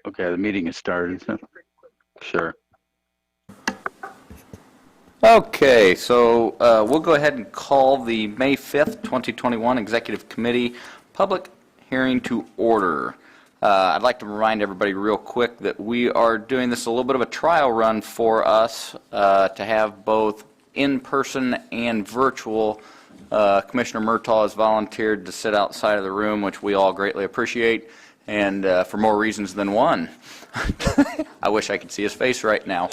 Okay, the meeting has started. So. Sure. Okay, so we'll go ahead and call the May 5th, 2021 Executive Committee public hearing to order. I'd like to remind everybody real quick that we are doing this a little bit of a trial run for us to have both in-person and virtual. Commissioner Murtaugh has volunteered to sit outside of the room, which we all greatly appreciate, and for more reasons than one. I wish I could see his face right now.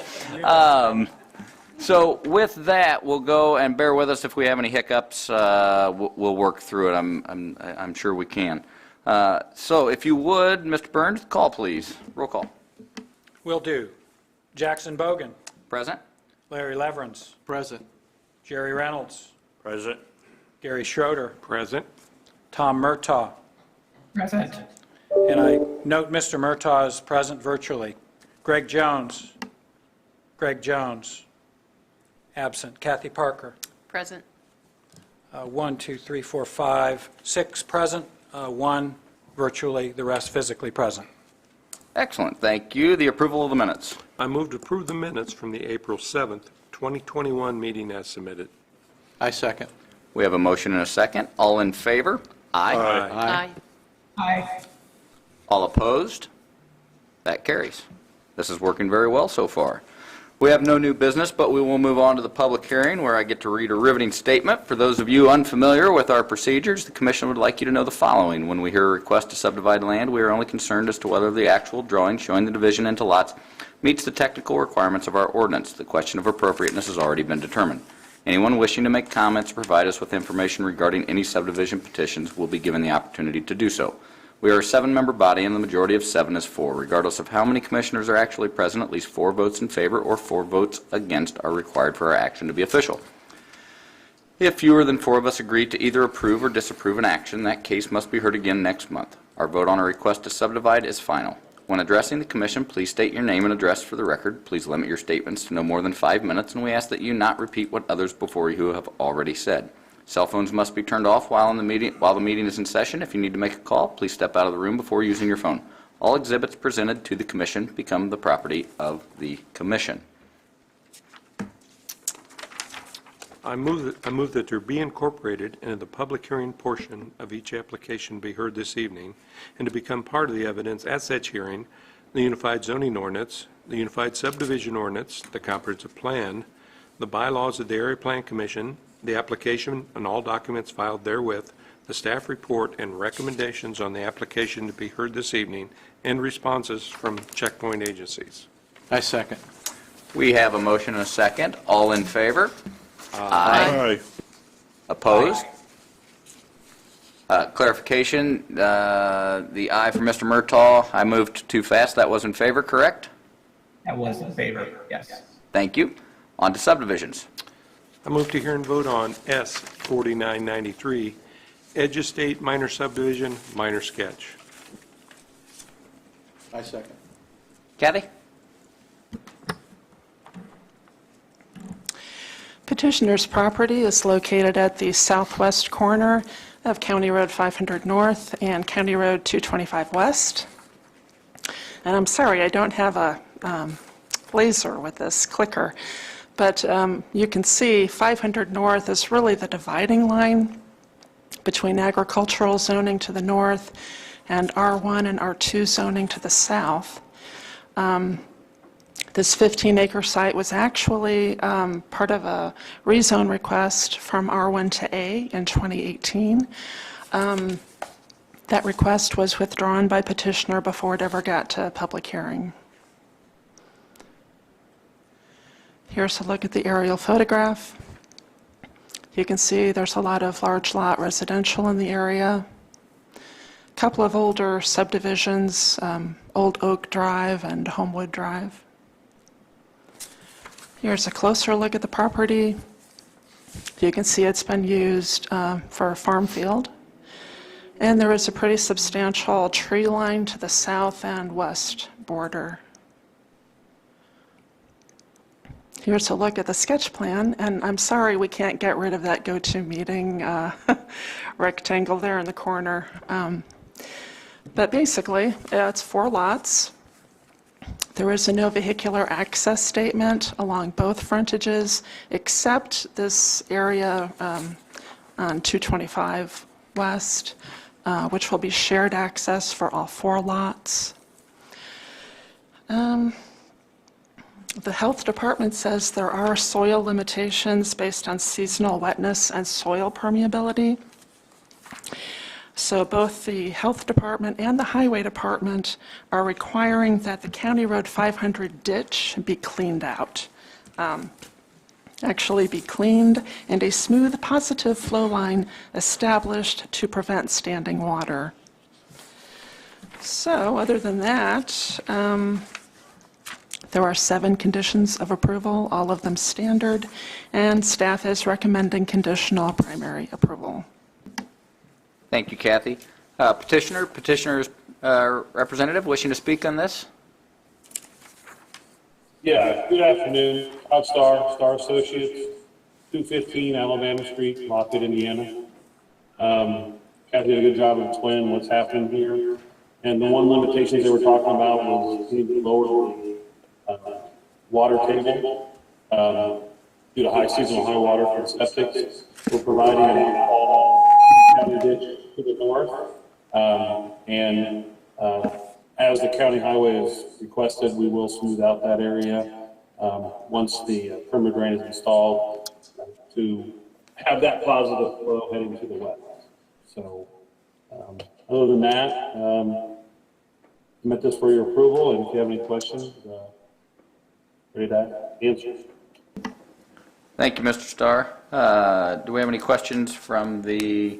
So with that, we'll go and bear with us if we have any hiccups. We'll work through it. I'm sure we can. So if you would, Mr. Burns, call please. Roll call. Will do. Jackson Bogan. Present. Larry Leverance. Present. Jerry Reynolds. Present. Gary Schroeder. Present. Tom Murtaugh. Present. And I note Mr. Murtaugh is present virtually. Greg Jones. Greg Jones. Absent. Kathy Parker. Present. 1, 2, 3, 4, 5, 6 present, 1 virtually, the rest physically present. Excellent. Thank you. The approval of the minutes. I move to approve the minutes from the April 7th, 2021 meeting as submitted. I second. We have a motion and a second. All in favor? Aye. Aye. Aye. All opposed? That carries. This is working very well so far. We have no new business, but we will move on to the public hearing where I get to read a riveting statement. For those of you unfamiliar with our procedures, the Commission would like you to know the following. When we hear a request to subdivide land, we are only concerned as to whether the actual drawing showing the division into lots meets the technical requirements of our ordinance. The question of appropriateness has already been determined. Anyone wishing to make comments or provide us with information regarding any subdivision petitions will be given the opportunity to do so. We are a 7-member body, and the majority of 7 is 4. Regardless of how many commissioners are actually present, at least 4 votes in favor or 4 votes against are required for our action to be official. If fewer than 4 of us agree to either approve or disapprove an action, that case must be heard again next month. Our vote on a request to subdivide is final. When addressing the Commission, please state your name and address for the record. Please limit your statements to no more than 5 minutes, and we ask that you not repeat what others before you have already said. Cell phones must be turned off while the meeting is in session. If you need to make a call, please step out of the room before using your phone. All exhibits presented to the Commission become the property of the Commission. I move that there be incorporated into the public hearing portion of each application be heard this evening and to become part of the evidence at such hearing, the Unified Zoning Ordinance, the Unified Subdivision Ordinance, the Comprehensive Plan, the bylaws of the Area Plan Commission, the application and all documents filed therewith, the staff report and recommendations on the application to be heard this evening, and responses from checkpoint agencies. I second. We have a motion and a second. All in favor? Aye. Opposed? Clarification, the aye for Mr. Murtaugh, I moved too fast. That was in favor, correct? That was in favor, yes. Thank you. On to subdivisions. I move to hear and vote on S 4993, Edge Estate Minor Subdivision, Minor Sketch. I second. Kathy? Petitioner's property is located at the southwest corner of County Road 500 North and County Road 225 West. And I'm sorry, I don't have a laser with this clicker, but you can see 500 North is really the dividing line between agricultural zoning to the north and R1 and R2 zoning to the south. This 15-acre site was actually part of a rezone request from R1 to A in 2018. That request was withdrawn by petitioner before it ever got to public hearing. Here's a look at the aerial photograph. You can see there's a lot of large lot residential in the area. A couple of older subdivisions, Old Oak Drive and Homewood Drive. Here's a closer look at the property. You can see it's been used for a farm field. And there is a pretty substantial tree line to the south and west border. Here's a look at the sketch plan, and I'm sorry we can't get rid of that GoToMeeting rectangle there in the corner. But basically, it's 4 lots, There is a no vehicular access statement along both frontages, except this area on 225 West, which will be shared access for all 4 lots. The health department says there are soil limitations based on seasonal wetness and soil permeability. So both the health department and the highway department are requiring that the County Road 500 ditch be cleaned out. Actually be cleaned and a smooth positive flow line established to prevent standing water. So other than that, there are 7 conditions of approval, all of them standard, and staff is recommending conditional primary approval. Thank you, Kathy. Petitioner's representative wishing to speak on this? Yeah, good afternoon. Todd Star Associates, 215 Alabama Street, Lockwood, Indiana. Kathy did a good job of explaining what's happening here. And the one limitations they were talking about was need to lower the water table due to high seasonal high water for the septics. We're providing an outfall county ditch to the north. As the county highway is requested, we will smooth out that area once the perimeter drain is installed to have that positive flow heading to the west. So other than that, submit this for your approval, and if you have any questions, ready to answer. Thank you, Mr. Starr. Do we have any questions from the,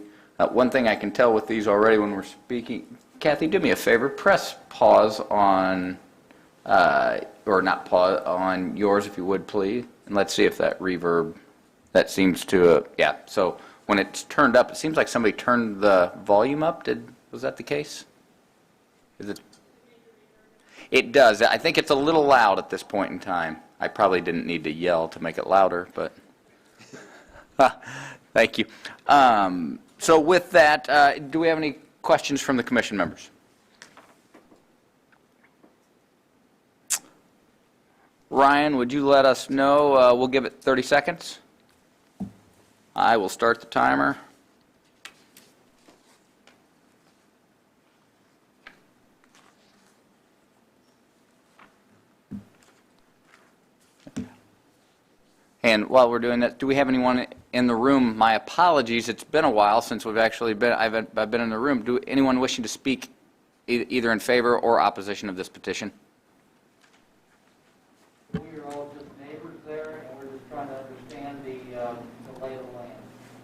one thing I can tell with these already when we're speaking, Kathy, do me a favor, press pause on, or not pause, on yours if you would, please, and let's see if that reverb, that seems to, yeah, so when it's turned up, it seems like somebody turned the volume up. Was that the case? Is it? It does. I think it's a little loud at this point in time. I probably didn't need to yell to make it louder, but thank you. So with that, do we have any questions from the commission members? Ryan, would you let us know? We'll give it 30 seconds. I will start the timer. And while we're doing that, do we have anyone in the room? My apologies, it's been a while since we've actually been, I've been in the room. Do anyone wishing to speak either in favor or opposition of this petition? We are all just neighbors there, and we're just trying to understand the lay of the land.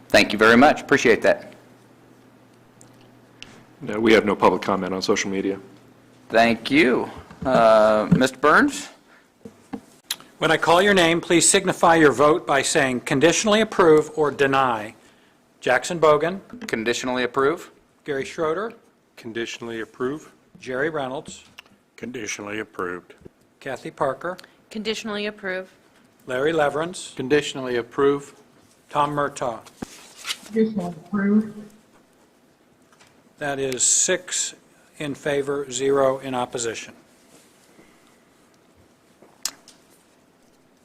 Thank you very much, appreciate that. No, we have no public comment on social media. Thank you. Mr. Burns? When I call your name, please signify your vote by saying conditionally approve or deny. Jackson Bogan, Conditionally approve. Gary Schroeder, Conditionally approve. Jerry Reynolds, Conditionally approved. Kathy Parker, Conditionally approve. Larry Leverance, Conditionally approve. Tom Murtaugh. Conditionally approve. That is 6 in favor, 0 in opposition.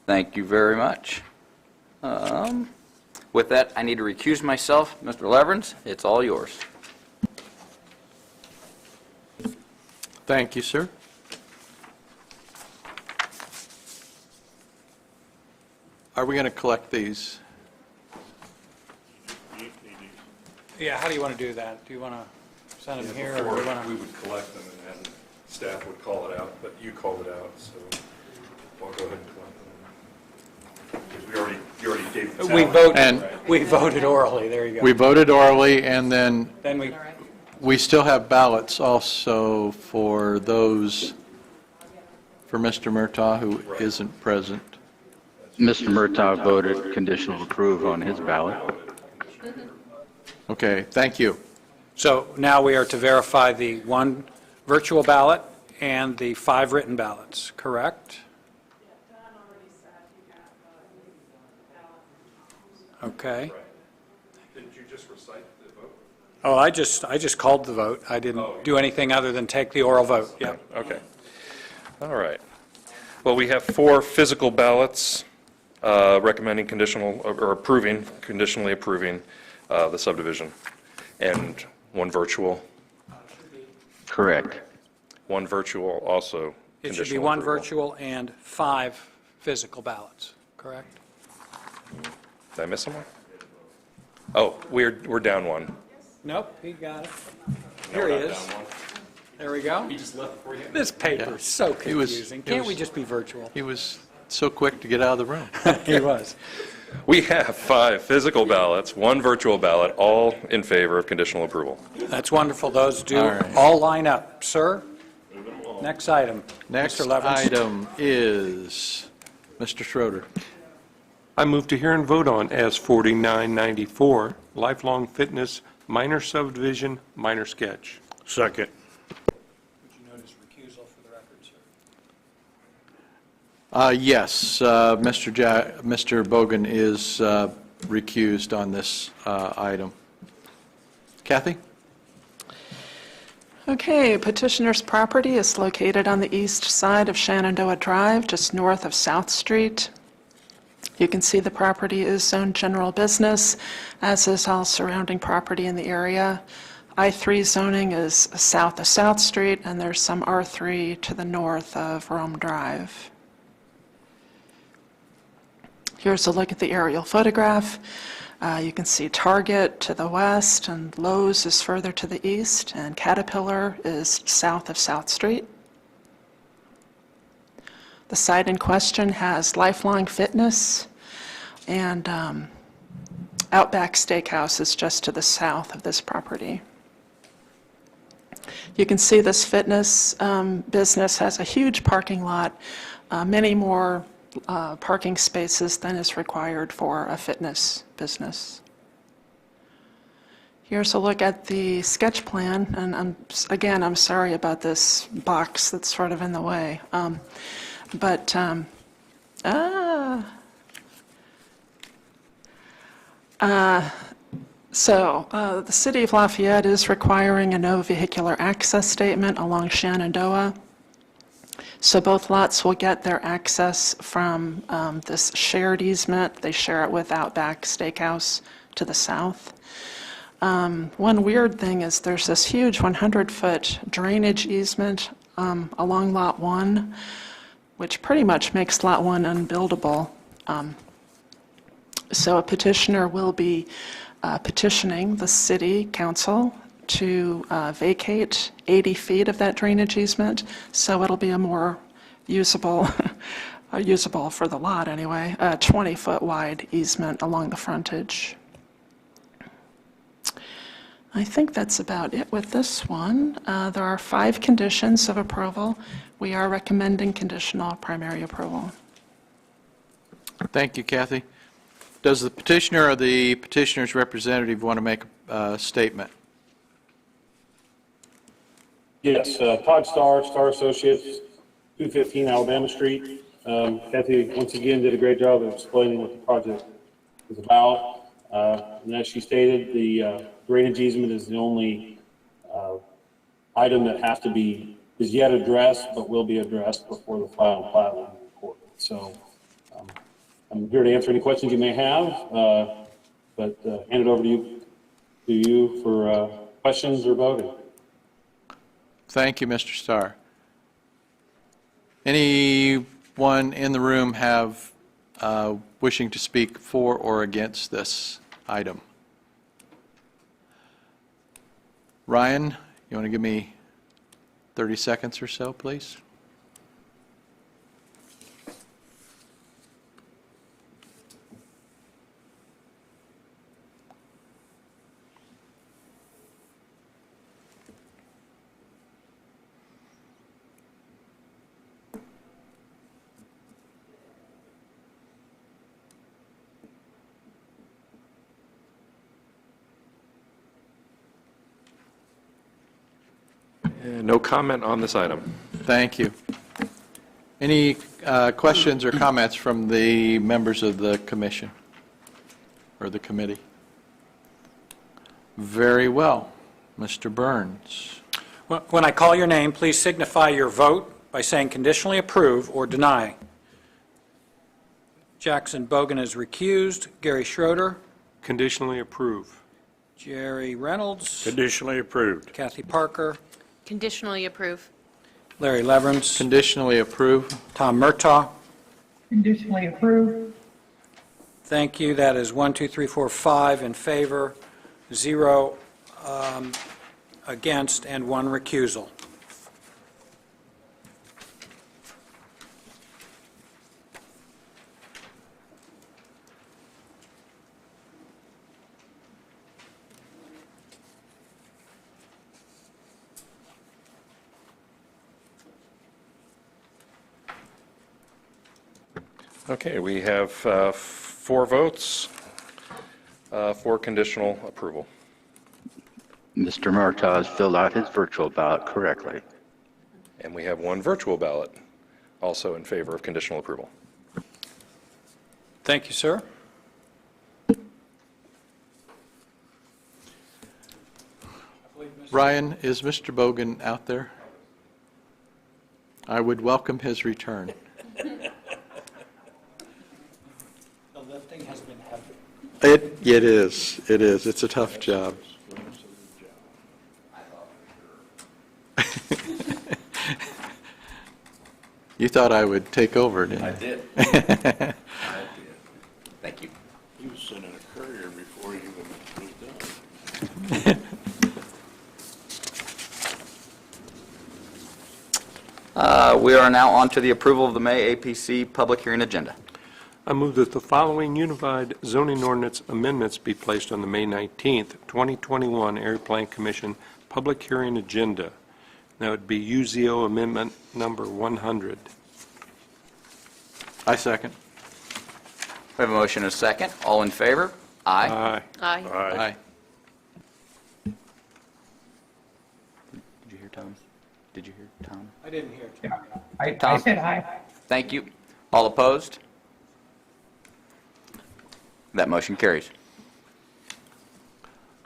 Thank you very much. With that, I need to recuse myself. Mr. Leverance, it's all yours. Thank you, sir. Are we going to collect these? Yeah, how do you want to do that? Do you want to send them here, or do you want We to? would collect them and staff would call it out, but you called it out, so I'll go ahead and collect them. Because you already gave the We tally. voted, And- we voted orally, there you go. We voted orally, and then Then we, we still have ballots also for those, for Mr. Murtaugh, who isn't present. Mr. Murtaugh voted conditional approve on his ballot. Okay, thank you. so now we are to verify the 1 virtual ballot and the 5 written ballots, correct? Okay. Didn't you just recite the vote? Oh, I just called the vote. I didn't do anything other than take the oral vote. Yep. Okay. All right. Well, we have 4 physical ballots recommending conditional, or approving, conditionally approving the subdivision, and 1 virtual. Correct. 1 virtual also. It should be conditional 1 approval. virtual and 5 physical ballots, correct? Did I miss someone? Oh, we're down 1. Nope, he got it. Here he is. There we go. He just left before you. This paper is so He was- confusing. it Can't was- we just be virtual? He was so quick to get out of the room. He was. We have 5 physical ballots, 1 virtual ballot, all in favor of conditional approval. That's wonderful. Those do All right. all line up. Sir, next item. Next Mr. Levens. item is Mr. Schroeder. I move to hear and vote on S 4994, lifelong fitness, minor subdivision, minor sketch. Second. Would you notice recusal for the record, sir? Yes, Mr. Bogan is recused on this item. Kathy? Okay, petitioner's property is located on the east side of Shenandoah Drive, just north of South Street. You can see the property is zoned general business, as is all surrounding property in the area. I-3 zoning is south of South Street, and there's some R3 to the north of Rome Drive. Here's a look at the aerial photograph. You can see Target to the west, and Lowe's is further to the east, and Caterpillar is south of South Street. The site in question has Lifelong Fitness, and Outback Steakhouse is just to the south of this property. You can see this fitness business has a huge parking lot, many more parking spaces than is required for a fitness business. Here's a look at the sketch plan, and I'm sorry about this box that's sort of in the way. The City of Lafayette is requiring a no vehicular access statement along Shenandoah. So both lots will get their access from this shared easement. They share it with Outback Steakhouse to the south. One weird thing is there's this huge 100-foot drainage easement along Lot 1, which pretty much makes Lot 1 unbuildable. So a petitioner will be petitioning the city council to vacate 80 feet of that drainage easement, so it'll be a more usable, usable for the lot anyway, 20-foot wide easement along the frontage. I think that's about it with this one. There are 5 conditions of approval. We are recommending conditional primary approval. Thank you, Kathy. Does the petitioner or the petitioner's representative want to make a statement? Yes, Todd Starr, Starr Associates, 215 Alabama Street. Kathy, once again, did a great job of explaining what the project is about. And as she stated, the drainage easement is the only item that is yet addressed, but will be addressed before the final plat will be recorded. So I'm here to answer any questions you may have, but hand it over to you for questions or voting. Thank you, Mr. Starr. Anyone in the room have wishing to speak for or against this item? Ryan, you want to give me 30 seconds or so, please? No comment on this item. Thank you. Any questions or comments from the members of the commission or the committee? Very well. Mr. Burns. When I call your name, please signify your vote by saying conditionally approve or deny. Jackson Bogan is recused. Gary Schroeder, Conditionally approve. Jerry Reynolds, Conditionally approved. Kathy Parker, Conditionally approve. Larry Leverns, Conditionally approve. Tom Murtaugh. Conditionally approved. Thank you. That is 1, 2, 3, 4, 5 in favor, 0 against, and 1 recusal. Okay, we have 4 votes for conditional approval. Mr. Murtaugh has filled out his virtual ballot correctly. And we have 1 virtual ballot also in favor of conditional approval. Thank you, sir. Ryan, is Mr. Bogan out there? I would welcome his return. The lifting has been heavy. It is. It's a tough job. You thought I would take over, didn't you? I did. I did. Thank you. He was sending a courier before he even was done. We are now on to the approval of the May APC public hearing agenda. I move that the following unified zoning ordinance amendments be placed on the May 19th, 2021 Area Plan Commission public hearing agenda. That would be UZO Amendment Number 100. I second. We have a motion and a second. All in favor? Aye. Aye. Aye. Aye. Did you hear Tom? Did you hear Tom? I didn't hear it. I said aye. Thank you. All opposed? That motion carries.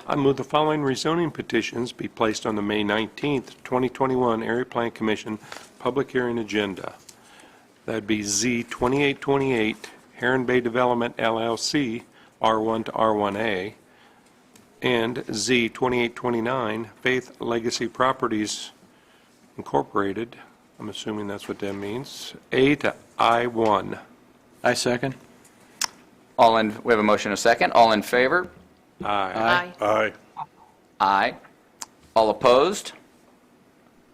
I move the following rezoning petitions be placed on the May 19th, 2021 Area Plan Commission public hearing agenda. That'd be Z 2828 Heron Bay Development LLC, R1 to R1A, and Z 2829 Faith Legacy Properties Incorporated, I'm assuming that's what that means, A to I1. I second. We have a motion and a second. All in favor? Aye. Aye. Aye. All opposed?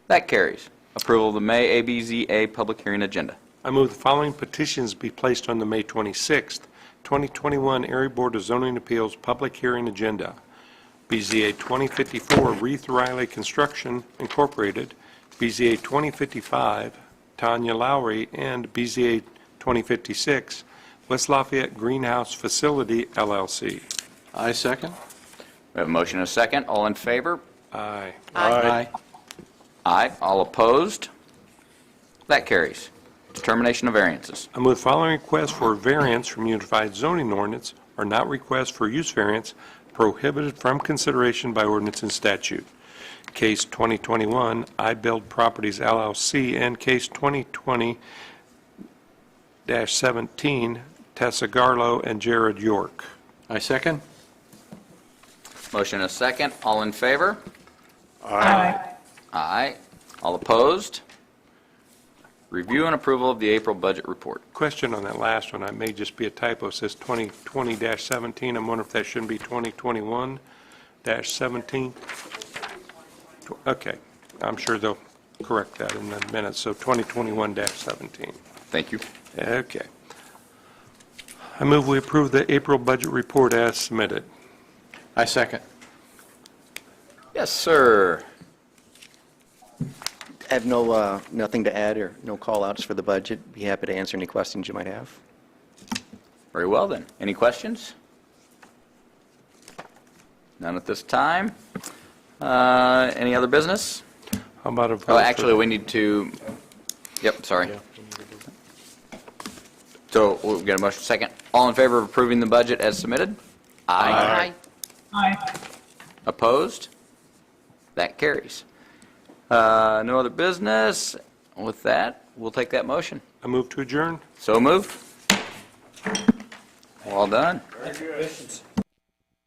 That carries. Approval of the May ABZA public hearing agenda. I move the following petitions be placed on the May 26th, 2021 Area Board of Zoning Appeals public hearing agenda. BZA 2054 Reith Riley Construction Incorporated, BZA 2055 Tanya Lowry, and BZA 2056 West Lafayette Greenhouse Facility LLC. I second. We have a motion and a second. All in favor? Aye. Aye. Aye. All opposed? That carries. Determination of variances. I move the following requests for variance from Unified Zoning Ordinance are not requests for use variance prohibited from consideration by ordinance and statute. Case 2021, I Build Properties LLC, and Case 2020-17, Tessa Garlow and Jared York. I second. Motion and a second. All in favor? Aye. Aye. All opposed? Review and approval of the April budget report. Question on that last one, I may just be a typo, it says 2020-17, I'm wondering if that shouldn't be 2021-17? Okay, I'm sure they'll correct that in a minute, so 2021-17. Thank you. Okay. I move we approve the April budget report as submitted. I second. Yes, sir. I have nothing to add or no call-outs for the budget. Be happy to answer any questions you might have. Very well, then. Any questions? None at this time. Any other business? How about a vote? Oh, actually, we need to, yep, sorry. So we've got a motion second. All in favor of approving the budget as submitted? Aye. Aye. Opposed? That carries. No other business. With that, we'll take that motion. I move to adjourn. So moved. All done. Congratulations.